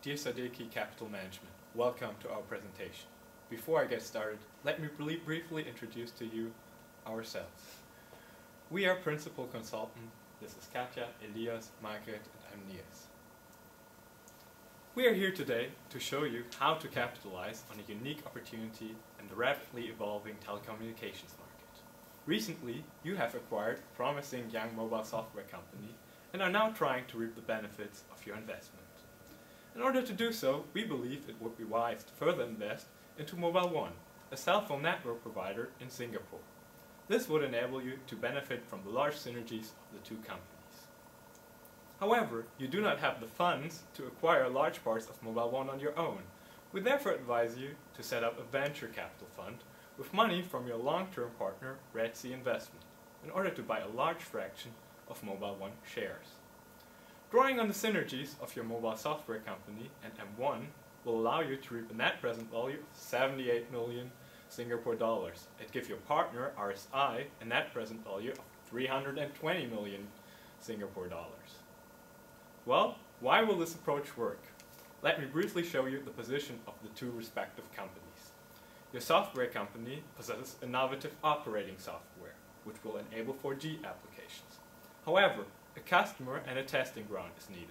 Dear Sadiki Capital Management, welcome to our presentation. Before I get started, let me briefly introduce to you ourselves. We are Principal Consultant. This is Katja, Elias, Margaret, and I'm Nias. We are here today to show you how to capitalize on a unique opportunity in the rapidly evolving telecommunications market. Recently, you have acquired a promising young mobile software company and are now trying to reap the benefits of your investment. In order to do so, we believe it would be wise to further invest into Mobile One, a cell phone network provider in Singapore. This would enable you to benefit from the large synergies of the two companies. However, you do not have the funds to acquire large parts of Mobile One on your own. We therefore advise you to set up a venture capital fund with money from your long-term partner, Red Sea Investment, in order to buy a large fraction of Mobile One shares. Drawing on the synergies of your mobile software company and M1 will allow you to reap a net present value of 78 million Singapore dollars and give your partner, RSI, a net present value of 320 million Singapore dollars. Well, why will this approach work? Let me briefly show you the position of the two respective companies. Your software company possesses innovative operating software, which will enable 4G applications. However, a customer and a testing ground is needed.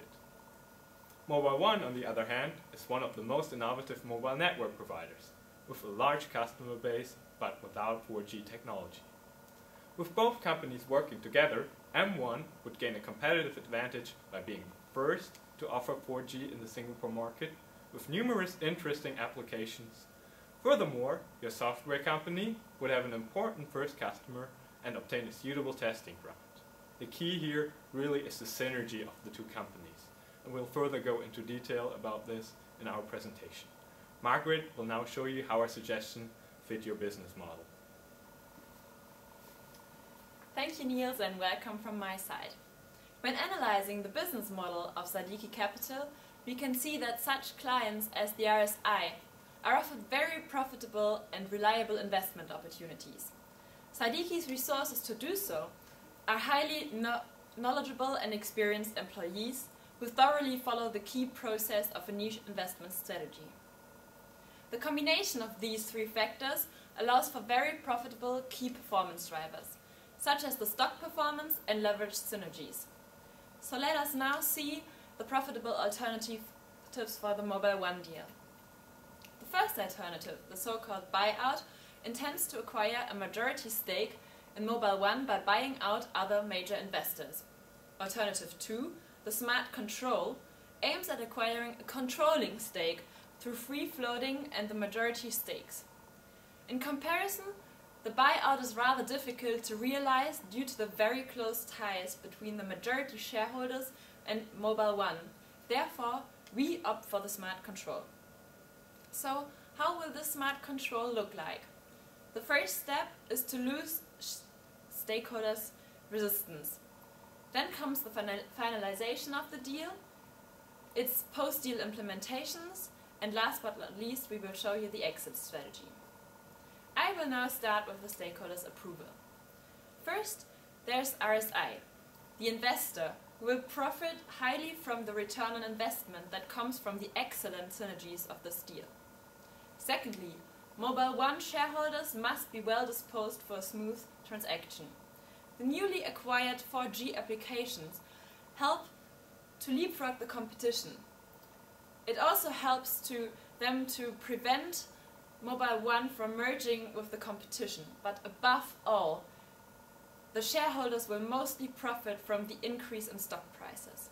Mobile One, on the other hand, is one of the most innovative mobile network providers, with a large customer base but without 4G technology. With both companies working together, M1 would gain a competitive advantage by being first to offer 4G in the Singapore market, with numerous interesting applications. Furthermore, your software company would have an important first customer and obtain a suitable testing ground. The key here really is the synergy of the two companies, and we'll further go into detail about this in our presentation. Margaret will now show you how our suggestion fit your business model. Thank you, Niels, and welcome from my side. When analyzing the business model of Sadiki Capital, we can see that such clients as the RSI are offered very profitable and reliable investment opportunities. Sadiki's resources to do so are highly knowledgeable and experienced employees who thoroughly follow the key process of a niche investment strategy. The combination of these three factors allows for very profitable key performance drivers, such as the stock performance and leveraged synergies. So let us now see the profitable alternatives for the Mobile One deal. The first alternative, the so-called buyout, intends to acquire a majority stake in Mobile One by buying out other major investors. Alternative 2, the smart control, aims at acquiring a controlling stake through free floating and the majority stakes. In comparison, the buyout is rather difficult to realize due to the very close ties between the majority shareholders and Mobile One. Therefore, we opt for the smart control. So, how will this smart control look like? The first step is to lose stakeholders' resistance. Then comes the finalization of the deal, its post-deal implementations, and last but not least, we will show you the exit strategy. I will now start with the stakeholders' approval. First, there's RSI, the investor, who will profit highly from the return on investment that comes from the excellent synergies of this deal. Secondly, Mobile One shareholders must be well disposed for a smooth transaction. The newly acquired 4G applications help to leapfrog the competition. It also helps them to prevent Mobile One from merging with the competition, but above all, the shareholders will mostly profit from the increase in stock prices.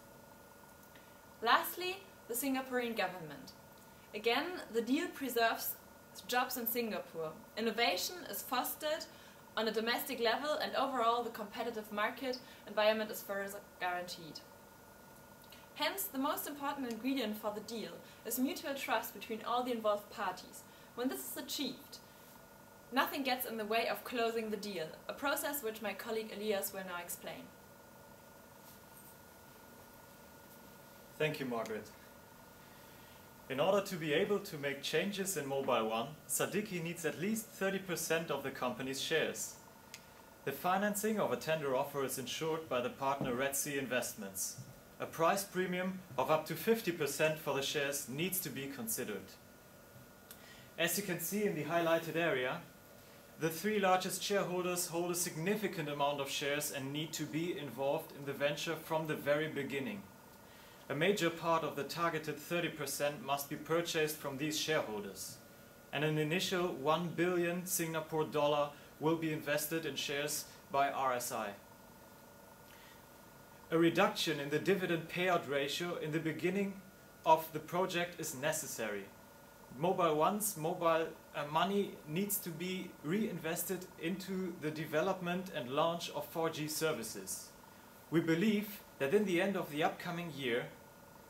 Lastly, the Singaporean government. Again, the deal preserves jobs in Singapore. Innovation is fostered on a domestic level, and overall the competitive market environment is further guaranteed. Hence, the most important ingredient for the deal is mutual trust between all the involved parties. When this is achieved, nothing gets in the way of closing the deal, a process which my colleague Elias will now explain. Thank you, Margaret. In order to be able to make changes in Mobile One, Sadiki needs at least 30% of the company's shares. The financing of a tender offer is ensured by the partner Red Sea Investments. a price premium of up to 50% for the shares needs to be considered. As you can see in the highlighted area, the 3 largest shareholders hold a significant amount of shares and need to be involved in the venture from the very beginning. A major part of the targeted 30% must be purchased from these shareholders, and an initial 1 billion Singapore dollar will be invested in shares by RSI. A reduction in the dividend payout ratio in the beginning of the project is necessary. Mobile One's money needs to be reinvested into the development and launch of 4G services. We believe that in the end of the upcoming year,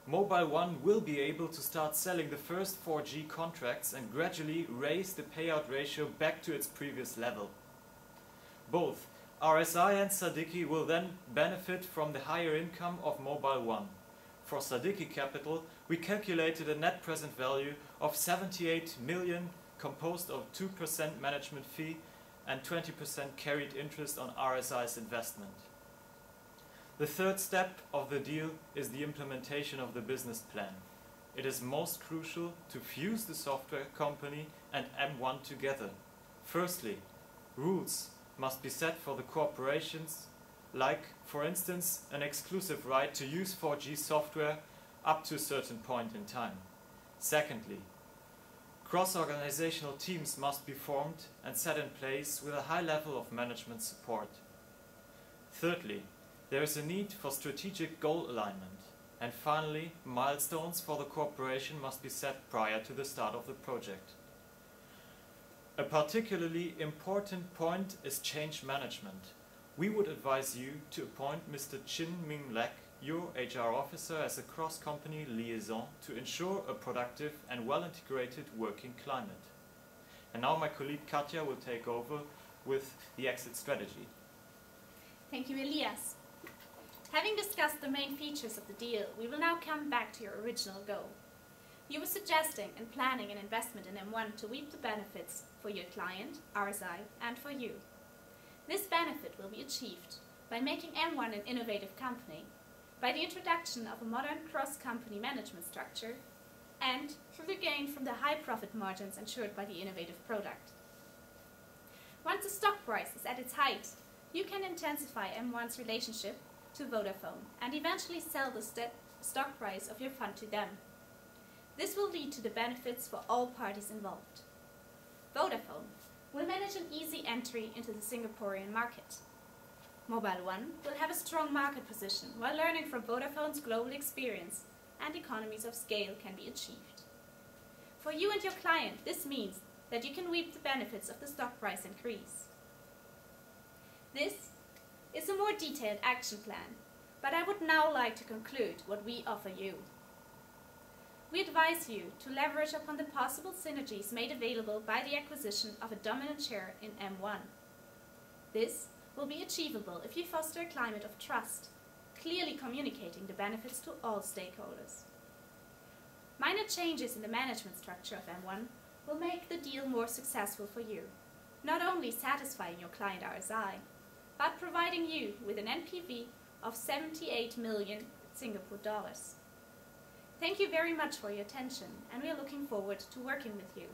Mobile One will be able to start selling the first 4G contracts and gradually raise the payout ratio back to its previous level. Both RSI and Sadiki will then benefit from the higher income of Mobile One. For Sadiki Capital, we calculated a net present value of 78 million composed of 2% management fee and 20% carried interest on RSI's investment. The third step of the deal is the implementation of the business plan. It is most crucial to fuse the software company and M1 together. Firstly, rules must be set for the corporations, like, for instance, an exclusive right to use 4G software up to a certain point in time. Secondly, cross-organizational teams must be formed and set in place with a high level of management support. Thirdly, there is a need for strategic goal alignment. And finally, milestones for the corporation must be set prior to the start of the project. A particularly important point is change management. We would advise you to appoint Mr. Chin Ming Lek, your HR officer, as a cross-company liaison to ensure a productive and well-integrated working climate. And now my colleague Katja will take over with the exit strategy. Thank you, Elias. Having discussed the main features of the deal, we will now come back to your original goal. You were suggesting and planning an investment in M1 to reap the benefits for your client, RSI, and for you. This benefit will be achieved by making M1 an innovative company, by the introduction of a modern cross-company management structure, and through the gain from the high profit margins ensured by the innovative product. Once the stock price is at its height, you can intensify M1's relationship to Vodafone and eventually sell the stock price of your fund to them. This will lead to the benefits for all parties involved. Vodafone will manage an easy entry into the Singaporean market. Mobile One will have a strong market position while learning from Vodafone's global experience, and economies of scale can be achieved. For you and your client, this means that you can reap the benefits of the stock price increase. This is a more detailed action plan, but I would now like to conclude what we offer you. We advise you to leverage upon the possible synergies made available by the acquisition of a dominant share in M1. This will be achievable if you foster a climate of trust, clearly communicating the benefits to all stakeholders. Minor changes in the management structure of M1 will make the deal more successful for you, not only satisfying your client RSI, but providing you with an NPV of 78 million Singapore dollars. Thank you very much for your attention, and we are looking forward to working with you.